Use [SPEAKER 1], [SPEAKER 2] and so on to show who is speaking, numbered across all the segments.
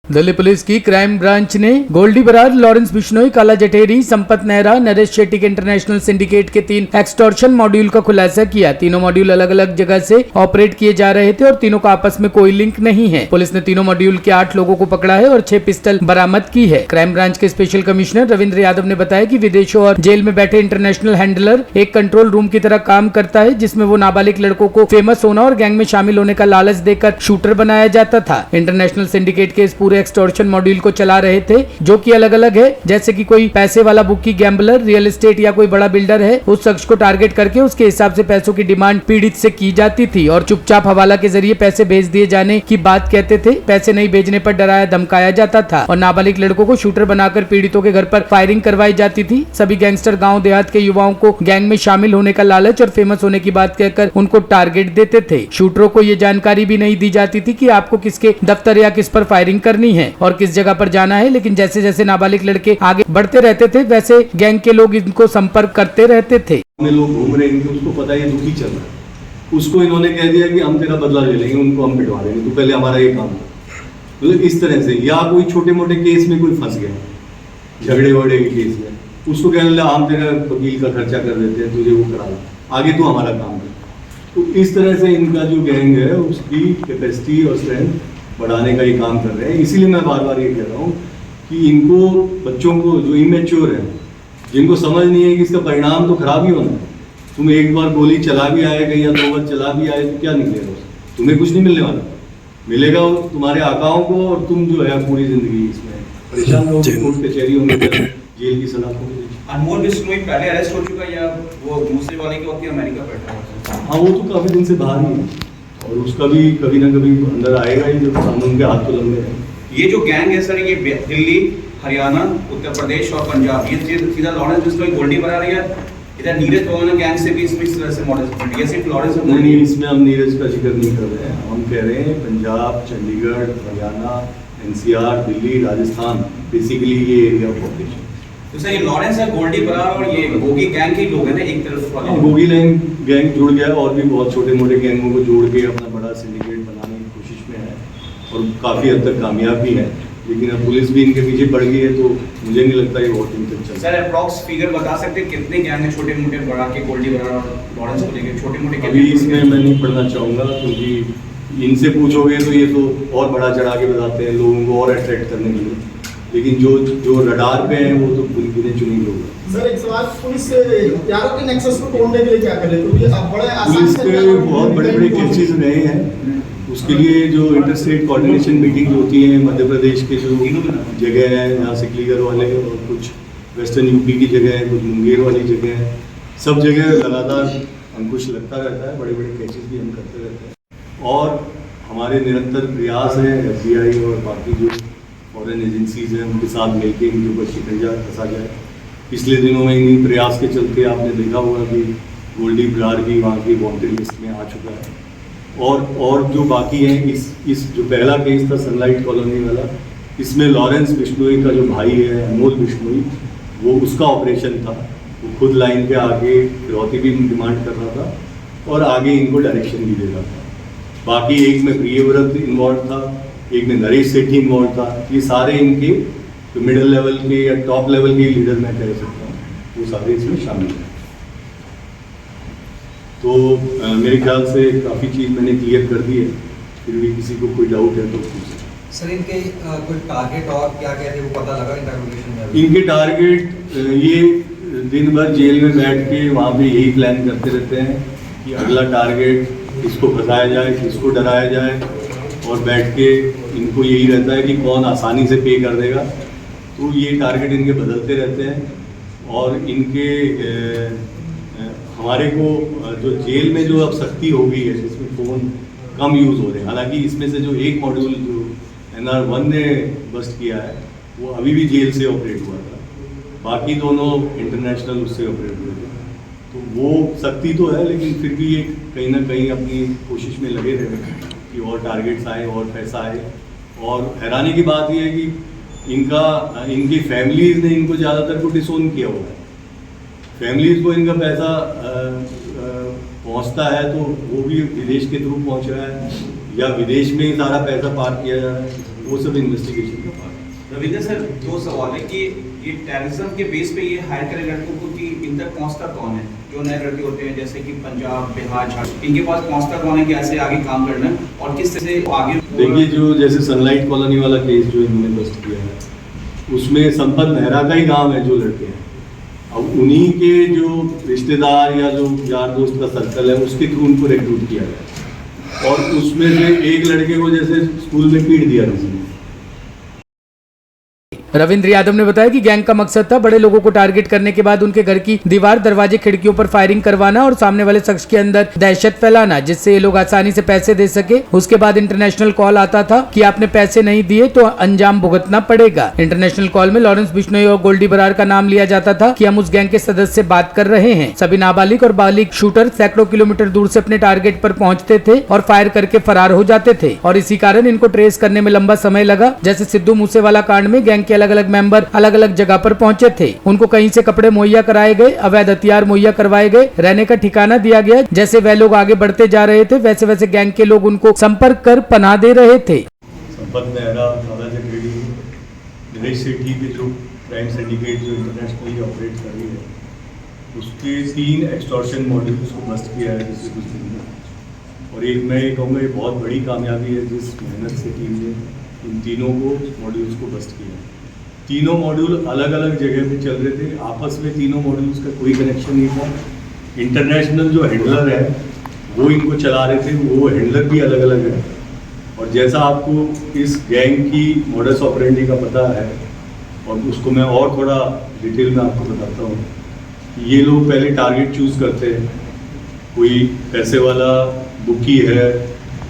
[SPEAKER 1] Delhi police की crime branch ने Goldy Brar, Lawrence Bishnoi, काला जटेरी, संपत नेहरा, नरेश शेट्टी के इंटरनेशनल सिंडिकेट के 3 एक्सटॉर्शन मॉड्यूल का खुलासा किया। तीनों मॉड्यूल अलग अलग जगह से ऑपरेट किए जा रहे थे और तीनों का आपस में कोई लिंक नहीं है। पुलिस ने तीनों मॉड्यूल के 8 लोगों को पकड़ा है और 6 पिस्टल बरामद की है। क्राइम ब्रांच के स्पेशल कमिश्नर रविंद्र यादव ने बताया कि विदेशों और जेल में बैठे इंटरनेशनल हैंडलर एक कंट्रोल रूम की तरह काम करता है, जिसमें वो नाबालिग लड़कों को फेमस होना और गैंग में शामिल होने का लालच देकर शूटर बनाया जाता था। इंटरनेशनल सिंडिकेट के इस पूरे एक्सटॉर्शन मॉड्यूल को चला रहे थे, जो कि अलग अलग है। जैसे कि कोई पैसे वाला बुकी गैम्बलर, रियल एस्टेट या कोई बड़ा बिल्डर है, उस शख्स को टारगेट करके उसके हिसाब से पैसों की डिमांड पीड़ित से की जाती थी और चुपचाप हवाला के जरिए पैसे भेज दिए जाने की बात कहते थे। पैसे नहीं भेजने पर डराया धमकाया जाता था और नाबालिग लड़कों को शूटर बनाकर पीड़ितों के घर पर फायरिंग करवाई जाती थी। सभी गैंगस्टर गाँव देहात के युवाओं को गैंग में शामिल होने का लालच और फेमस होने की बात कहकर उनको टारगेट देते थे। शूटरों को ये जानकारी भी नहीं दी जाती थी कि आपको किसके दफ्तर या किस पर फायरिंग करनी है और किस जगह पर जाना है। लेकिन जैसे जैसे नाबालिग लड़के आगे बढ़ते रहते थे, वैसे गैंग के लोग इनको संपर्क करते रहते थे।
[SPEAKER 2] लोग घूम रहे हैं, उसको पता है दुखी चल रहा है, उसको इन्होंने कह दिया कि हम तेरा बदला ले लेंगे, उनको हम पिटवा देंगे, तो पहले हमारा ये काम है। मतलब इस तरह से, या कोई छोटे मोटे केस में कोई फंस गया, झगड़े वगड़े के केस में, उसको कहने लगा हम तेरा वकील का खर्चा कर देते हैं, तुझे वो करा दो, आगे तू हमारा काम कर। तो इस तरह से इनका जो गैंग है उसकी कैपेसिटी और स्ट्रेंथ बढ़ाने का ये काम कर रहे हैं। इसीलिए मैं बार बार ये कह रहा हूँ कि इनको, बच्चों को जो इमेच्योर है, जिनको समझ नहीं है कि इसका परिणाम तो खराब ही होना है। तुम एक बार गोली चला भी आए कहीं या 2 बार चला भी आए तो क्या निकलेगा, तुम्हें कुछ नहीं मिलने वाला, मिलेगा तुम्हारे आकाओं को, और तुम जो है पूरी जिंदगी इसमें परेशान रहोगे, कोर्ट कचहरियों में, जेल की सलाखों में।
[SPEAKER 3] अनमोल बिश्नोई पहले अरेस्ट हो चुका या वो दूसरे वाले के वक्त अमेरिका बैठा हुआ?
[SPEAKER 2] हाँ, वो तो काफी दिन से बाहर ही है और उसका भी कभी ना कभी अंदर आएगा ही, जब कानून के हाथ तो लंबे हैं। ये
[SPEAKER 3] जो गैंग है सर, ये दिल्ली, हरियाणा, उत्तर प्रदेश और पंजाब, ये सीधा लॉरेंस बिश्नोई गोल्डी बना रही है। इधर नीरज पवाना गैंग से भी इसमें इस तरह से मॉडल, ये सिर्फ लॉरेंस
[SPEAKER 2] नहीं, इसमें हम नीरज का जिक्र नहीं कर रहे हैं। हम कह रहे हैं पंजाब, चंडीगढ़, हरियाणा, एनसीआर, दिल्ली, राजस्थान, बेसिकली ये एरिया ऑफ ऑपरेशन।
[SPEAKER 3] तो सर ये लॉरेंस है, गोल्डी बरार और ये गोगी गैंग के लोग हैं ना, एक तरफ वाले।
[SPEAKER 2] गोगी गैंग जुड़ गया और भी बहुत छोटे मोटे गैंगों को जोड़ के अपना बड़ा सिंडिकेट बनाने की कोशिश में है और काफ़ी हद तक कामयाब भी है। लेकिन अब पुलिस भी इनके पीछे पड़ गई है, तो मुझे नहीं लगता ये बहुत दिन तक चलेगा।
[SPEAKER 3] सर अप्रॉक्स फिगर बता सकते हैं कितने गैंग हैं छोटे मोटे बढ़ा के, गोल्डी बरार और लॉरेंस को लेकर छोटे मोटे?
[SPEAKER 2] अभी इसमें मैं नहीं पढ़ना चाहूँगा, क्योंकि इनसे पूछोगे तो ये तो और बड़ा चढ़ा के बताते हैं लोगों को और अट्रैक्ट करने के लिए। लेकिन जो रडार पे हैं वो तो गिने चुने लोग हैं।
[SPEAKER 4] सर एक सवाल, पुलिस हथियारों के नेक्सस को तोड़ने के लिए क्या करे? तो ये अब बड़े आसान
[SPEAKER 2] पुलिस पे बहुत बड़े केसेस गए हैं, उसके लिए जो इंटरस्टेट कोऑर्डिनेशन मीटिंग होती है, मध्य प्रदेश के जो जगह है यहाँ सिकलीगर वाले और कुछ वेस्टर्न यूपी की जगह है, कुछ मुंगेर वाली जगह है, सब जगह लगातार अंकुश लगता रहता है, बड़े बड़े केसेस भी हम करते रहते हैं। और हमारे निरंतर प्रयास है FBI और बाकी जो फॉरेन एजेंसीज हैं उनके साथ मिलकर इनके ऊपर शिकंजा कसा जाए। पिछले दिनों में इन प्रयास के चलते आपने देखा होगा कि गोल्डी बरार भी वहाँ की वांटेड लिस्ट में आ चुका है और जो बाकी हैं, इस जो पहला केस था सनलाइट कॉलोनी वाला, इसमें लॉरेंस बिश्नोई का जो भाई है अनमोल बिश्नोई, वो उसका ऑपरेशन था। वो खुद लाइन पे आके फिरौती भी डिमांड कर रहा था और आगे इनको डायरेक्शन भी दे रहा था। बाकी एक में प्रियव्रत इन्वॉल्व था, एक में नरेश सेठी इन्वॉल्व था। ये सारे इनके जो मिडिल लेवल के या टॉप लेवल के लीडर मैं कह सकता हूँ, वो सारे इसमें शामिल हैं। तो मेरे ख्याल से काफ़ी चीज़ मैंने क्लियर कर दी है, फिर भी किसी को कोई डाउट है तो पूछ सकते।
[SPEAKER 5] सर इनके कोई टारगेट और क्या कहते हैं वो पता लगा इंटरोगेशन में?
[SPEAKER 2] इनके टारगेट ये दिन भर जेल में बैठ के वहाँ पे यही प्लान करते रहते हैं कि अगला टारगेट किसको फंसाया जाए, किसको डराया जाए, और बैठ के इनको यही रहता है कि कौन आसानी से पे कर देगा। तो ये टारगेट इनके बदलते रहते हैं और इनके हमारे को जो जेल में जो अब सख्ती हो गई है, जिसमें फ़ोन कम यूज़ हो रहे हैं, हालांकि इसमें से जो एक मॉड्यूल जो NR1 ने बस्ट किया है वो अभी भी जेल से ऑपरेट हुआ था, बाकी दोनों इंटरनेशनल उससे ऑपरेट हुए थे। तो वो सख्ती तो है, लेकिन फिर भी ये कहीं ना कहीं अपनी कोशिश में लगे रहे कि और टारगेट्स आए और पैसा आए। और हैरानी की बात यह है कि इनकी फैमिलीज़ ने इनको ज़्यादातर को डिसोन किया हुआ है। फैमिलीज़ को इनका पैसा पहुंचता है तो वो भी विदेश के थ्रू पहुंच रहा है या विदेश में ही सारा पैसा पार किया जा रहा है। वो सब इन्वेस्टिगेशन का पार्ट है।
[SPEAKER 3] रविंद्र सर, दो सवाल है कि ये टेररिज्म के बेस पे ये हायर करे लड़कों को कि इन तक पहुंचता कौन है? जो नए लड़के होते हैं जैसे कि पंजाब, बिहार, झारखंड, इनके पास पहुंचता कौन है कि ऐसे आगे काम करना है और किस तरह से आगे?
[SPEAKER 2] देखिए, जो जैसे सनलाइट कॉलोनी वाला केस जो इन्होंने बस्ट किया है, उसमें संपत नेहरा का ही गाँव है जो लड़के हैं। अब उन्हीं के जो रिश्तेदार या जो यार दोस्त का सर्कल है उसके थ्रू उनको रिक्रूट किया गया और उसमें से एक लड़के को जैसे स्कूल में पीट दिया किसी ने।
[SPEAKER 1] रविंद्र यादव ने बताया कि गैंग का मकसद था बड़े लोगों को टारगेट करने के बाद उनके घर की दीवार, दरवाजे, खिड़कियों पर फायरिंग करवाना और सामने वाले शख्स के अंदर दहशत फैलाना, जिससे ये लोग आसानी से पैसे दे सके। उसके बाद इंटरनेशनल कॉल आता था कि आपने पैसे नहीं दिए तो अंजाम भुगतना पड़ेगा। इंटरनेशनल कॉल में लॉरेंस बिश्नोई और गोल्डी बरार का नाम लिया जाता था कि हम उस गैंग के सदस्य से बात कर रहे हैं। सभी नाबालिग और बालिग शूटर सैकड़ों किलोमीटर दूर से अपने टारगेट पर पहुंचते थे और फायर करके फरार हो जाते थे और इसी कारण इनको ट्रेस करने में लंबा समय लगा। जैसे सिद्धू मूसेवाला कांड में गैंग के अलग अलग मेंबर अलग अलग जगह पर पहुंचे थे, उनको कहीं से कपड़े मुहैया कराए गए, अवैध हथियार मुहैया करवाए गए, रहने का ठिकाना दिया गया। जैसे वह लोग आगे बढ़ते जा रहे थे वैसे वैसे गैंग के लोग उनको संपर्क कर पनाह दे रहे थे।
[SPEAKER 2] संपत नेहरा, काला जटेरी, नरेश सेठी के जो क्राइम सिंडिकेट जो इंटरनेशनली ऑपरेट कर रही है, उसके 3 एक्सटॉर्शन मॉड्यूल्स को बस्ट किया है पिछले कुछ दिन में। और एक मैं ये कहूँगा ये बहुत बड़ी कामयाबी है जिस मेहनत से टीम ने इन तीनों को मॉड्यूल्स को बस्ट किया। तीनों मॉड्यूल अलग अलग जगह पे चल रहे थे, आपस में तीनों मॉड्यूल्स का कोई कनेक्शन नहीं था। इंटरनेशनल जो हैंडलर है वो इनको चला रहे थे, वो हैंडलर भी अलग अलग है। और जैसा आपको इस गैंग की मॉडस ऑपरेंडी का पता है और उसको मैं और थोड़ा डिटेल में आपको बताता हूँ कि ये लोग पहले टारगेट चूज़ करते हैं। कोई पैसे वाला बुकी है,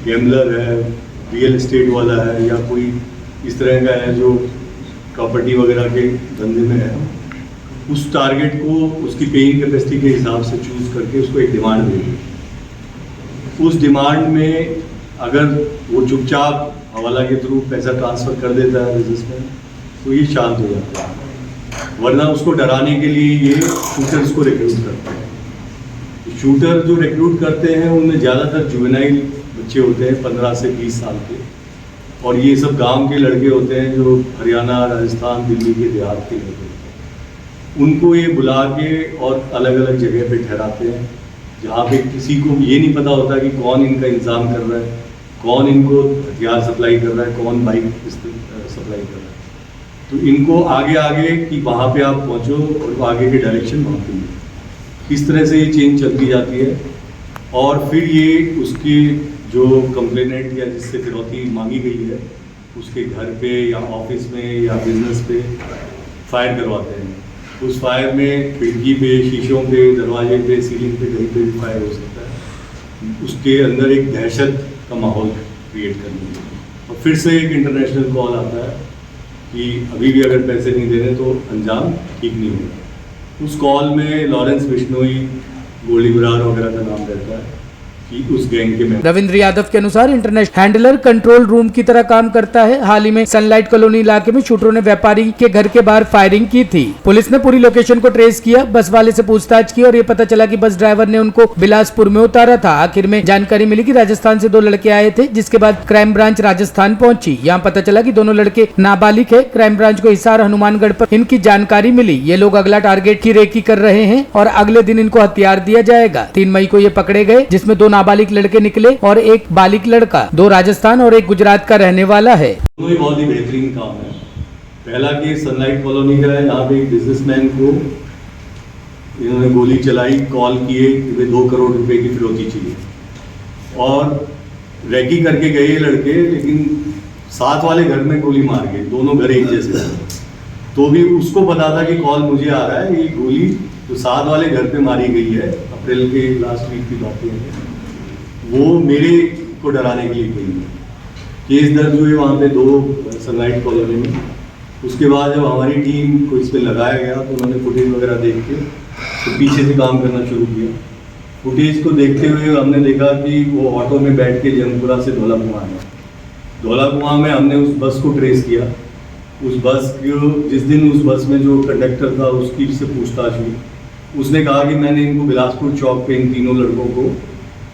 [SPEAKER 2] गैम्बलर है, रियल एस्टेट वाला है या कोई इस तरह का है जो प्रॉपर्टी वगैरह के धंधे में है। उस टारगेट को उसकी पेइंग कैपेसिटी के हिसाब से चूज़ करके उसको एक डिमांड देंगे। उस डिमांड में अगर वो चुपचाप हवाला के थ्रू पैसा ट्रांसफ़र कर देता है बिजनेसमैन तो ये शांत हो जाता है, वरना उसको डराने के लिए ये शूटर्स को रिक्रूट करते हैं। शूटर जो रिक्रूट करते हैं उनमें ज़्यादातर जुवेनाइल बच्चे होते हैं 15 से 20 साल के, और ये सब गांव के लड़के होते हैं जो हरियाणा, राजस्थान, दिल्ली के देहात के लड़के होते हैं। उनको ये बुला के और अलग अलग जगह पे ठहराते हैं जहाँ पे किसी को ये नहीं पता होता कि कौन इनका इंतज़ाम कर रहा है, कौन इनको हथियार सप्लाई कर रहा है, कौन बाइक सप्लाई कर रहा है। तो इनको आगे आगे कि वहाँ पे आप पहुँचो और आगे के डायरेक्शन वहाँ पे मिले। इस तरह से ये चेंज चलती जाती है और फिर ये उसकी जो कंप्लेनेंट या जिससे फिरौती मांगी गई है उसके घर पे या ऑफिस में या बिजनेस पे फायर करवाते हैं। उस फायर में खिड़की पे, शीशों पे, दरवाजे पे, सीलिंग पे, कहीं पे भी फायर हो सकता है। उसके अंदर एक दहशत का माहौल क्रिएट करने के लिए। और फिर से एक इंटरनेशनल कॉल आता है कि अभी भी अगर पैसे नहीं दे रहे तो अंजाम ठीक नहीं होगा। उस कॉल में लॉरेंस बिश्नोई, गोल्डी बरार वगैरह का नाम रहता है कि उस गैंग के में।
[SPEAKER 1] रविंद्र यादव के अनुसार इंटरनेशनल हैंडलर कंट्रोल रूम की तरह काम करता है। हाल ही में सनलाइट कॉलोनी इलाके में शूटरों ने व्यापारी के घर के बाहर फायरिंग की थी। पुलिस ने पूरी लोकेशन को ट्रेस किया, बस वाले से पूछताछ की और ये पता चला कि बस ड्राइवर ने उनको बिलासपुर में उतारा था। आखिर में जानकारी मिली कि राजस्थान से 2 लड़के आए थे, जिसके बाद क्राइम ब्रांच राजस्थान पहुंची। यहाँ पता चला कि दोनों लड़के नाबालिग है। क्राइम ब्रांच को हिसार, हनुमानगढ़ पर इनकी जानकारी मिली। ये लोग अगला टारगेट की रेकी कर रहे हैं और अगले दिन इनको हथियार दिया जाएगा। 3 मई को ये पकड़े गए, जिसमें 2 नाबालिग लड़के निकले और एक बालिग लड़का, 2 राजस्थान और 1 गुजरात का रहने वाला है।
[SPEAKER 2] दोनों ही बहुत ही बेहतरीन काम है। पहला केस सनलाइट कॉलोनी का है, जहाँ पे एक बिजनेसमैन को इन्होंने गोली चलाई, कॉल किए कि भाई 2 करोड़ रुपए की फिरौती चाहिए और रेकी करके गए लड़के, लेकिन साथ वाले घर में गोली मार गए। दोनों घर एक जैसे, तो भी उसको पता था कि कॉल मुझे आ रहा है। ये गोली जो साथ वाले घर पे मारी गई है, अप्रैल के लास्ट वीक की बातें हैं, वो मेरे को डराने के लिए गई है। केस दर्ज हुए वहाँ पे 2 सनलाइट कॉलोनी में। उसके बाद जब हमारी टीम को इस पर लगाया गया तो उन्होंने फुटेज वगैरह देख के तो पीछे से काम करना शुरू किया। फुटेज को देखते हुए हमने देखा कि वो ऑटो में बैठ के जंगपुरा से धौला कुआं आया। धौला कुआं में हमने उस बस को ट्रेस किया। उस बस को जिस दिन उस बस में जो कंडक्टर था उसकी से पूछताछ हुई। उसने कहा कि मैंने इनको बिलासपुर चौक पे इन तीनों लड़कों को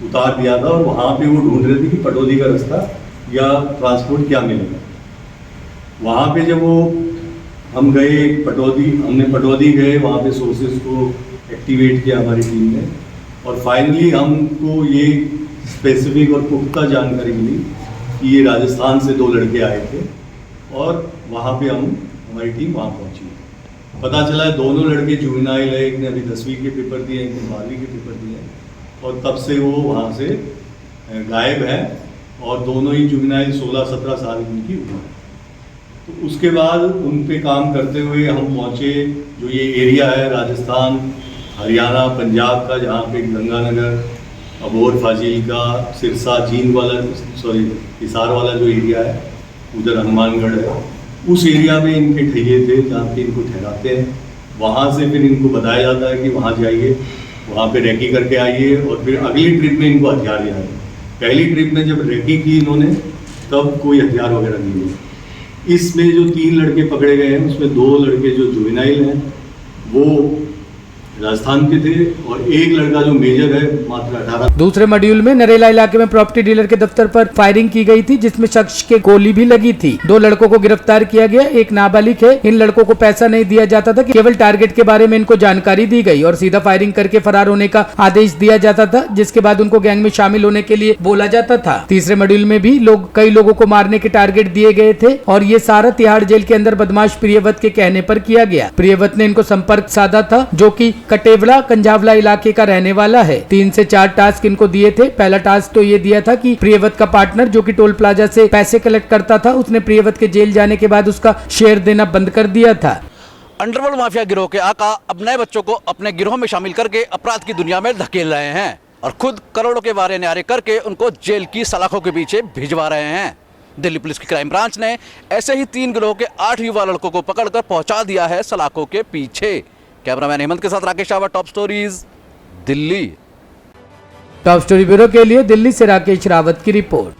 [SPEAKER 2] उतार दिया था और वहाँ पे वो ढूंढ रहे थे कि पटौदी का रास्ता या ट्रांसपोर्ट क्या मिलेगा। वहाँ पे जब वो हम गए हमने पटौदी गए, वहाँ पे सोर्सेज को एक्टिवेट किया हमारी टीम ने, और फाइनली हमको ये स्पेसिफिक और पुख्ता जानकारी मिली कि ये राजस्थान से 2 लड़के आए थे, और वहाँ पे हमारी टीम वहाँ पहुँची। पता चला है दोनों लड़के जुवेनाइल है, एक ने अभी 10वीं के पेपर दिए, एक ने 12वीं के पेपर दिए, और तब से वो वहाँ से गायब है, और दोनों ही जुवेनाइल 16-17 साल की उनकी उम्र है। तो उसके बाद उन पे काम करते हुए हम पहुँचे जो ये एरिया है राजस्थान, हरियाणा, पंजाब का, जहाँ पे गंगानगर, अबोर, फाजिल्का, सिरसा, जींद वाला, हिसार वाला जो एरिया है, उधर हनुमानगढ़ है, उस एरिया में इनके ठैये थे जहाँ पे इनको ठहराते हैं। वहाँ से फिर इनको बताया जाता है कि वहाँ जाइए, वहाँ पे रेकी करके आइए, और फिर अगली ट्रिप में इनको हथियार दिया है। पहली ट्रिप में जब रेकी की इन्होंने, तब कोई हथियार वगैरह नहीं हुआ। इसमें जो 3 लड़के पकड़े गए हैं, उसमें 2 लड़के जो जुवेनाइल हैं वो राजस्थान के थे, और एक लड़का जो मेजर है मात्र 18।
[SPEAKER 1] दूसरे मॉड्यूल में नरेला इलाके में प्रॉपर्टी डीलर के दफ्तर पर फायरिंग की गई थी, जिसमें शख्स के गोली भी लगी थी। 2 लड़कों को गिरफ्तार किया गया, एक नाबालिग है। इन लड़कों को पैसा नहीं दिया जाता था, केवल टारगेट के बारे में इनको जानकारी दी गई और सीधा फायरिंग करके फरार होने का आदेश दिया जाता था, जिसके बाद उनको गैंग में शामिल होने के लिए बोला जाता था। तीसरे मॉड्यूल में भी कई लोगों को मारने के टारगेट दिए गए थे, और ये सारा तिहाड़ जेल के अंदर बदमाश प्रियव्रत के कहने पर किया गया। प्रियव्रत ने इनको संपर्क साधा था, जो कि कटेवला कंजावला इलाके का रहने वाला है। 3 से 4 टास्क इनको दिए थे। पहला टास्क तो ये दिया था कि प्रियव्रत का पार्टनर जो कि टोल प्लाजा से पैसे कलेक्ट करता था, उसने प्रियव्रत के जेल जाने के बाद उसका शेयर देना बंद कर दिया था।
[SPEAKER 6] अंडरवर्ल्ड माफिया गिरोह के आका अब नए बच्चों को अपने गिरोह में शामिल करके अपराध की दुनिया में धकेल रहे हैं, और खुद करोड़ों के वारे न्यारे करके उनको जेल की सलाखों के पीछे भिजवा रहे हैं। दिल्ली पुलिस की क्राइम ब्रांच ने ऐसे ही 3 गिरोह के 8 युवा लड़कों को पकड़कर पहुंचा दिया है सलाखों के पीछे। कैमरामैन हेमंत के साथ Rakesh Rawat, top stories, Delhi.
[SPEAKER 1] Top story bureau के लिए दिल्ली से राकेश रावत की रिपोर्ट।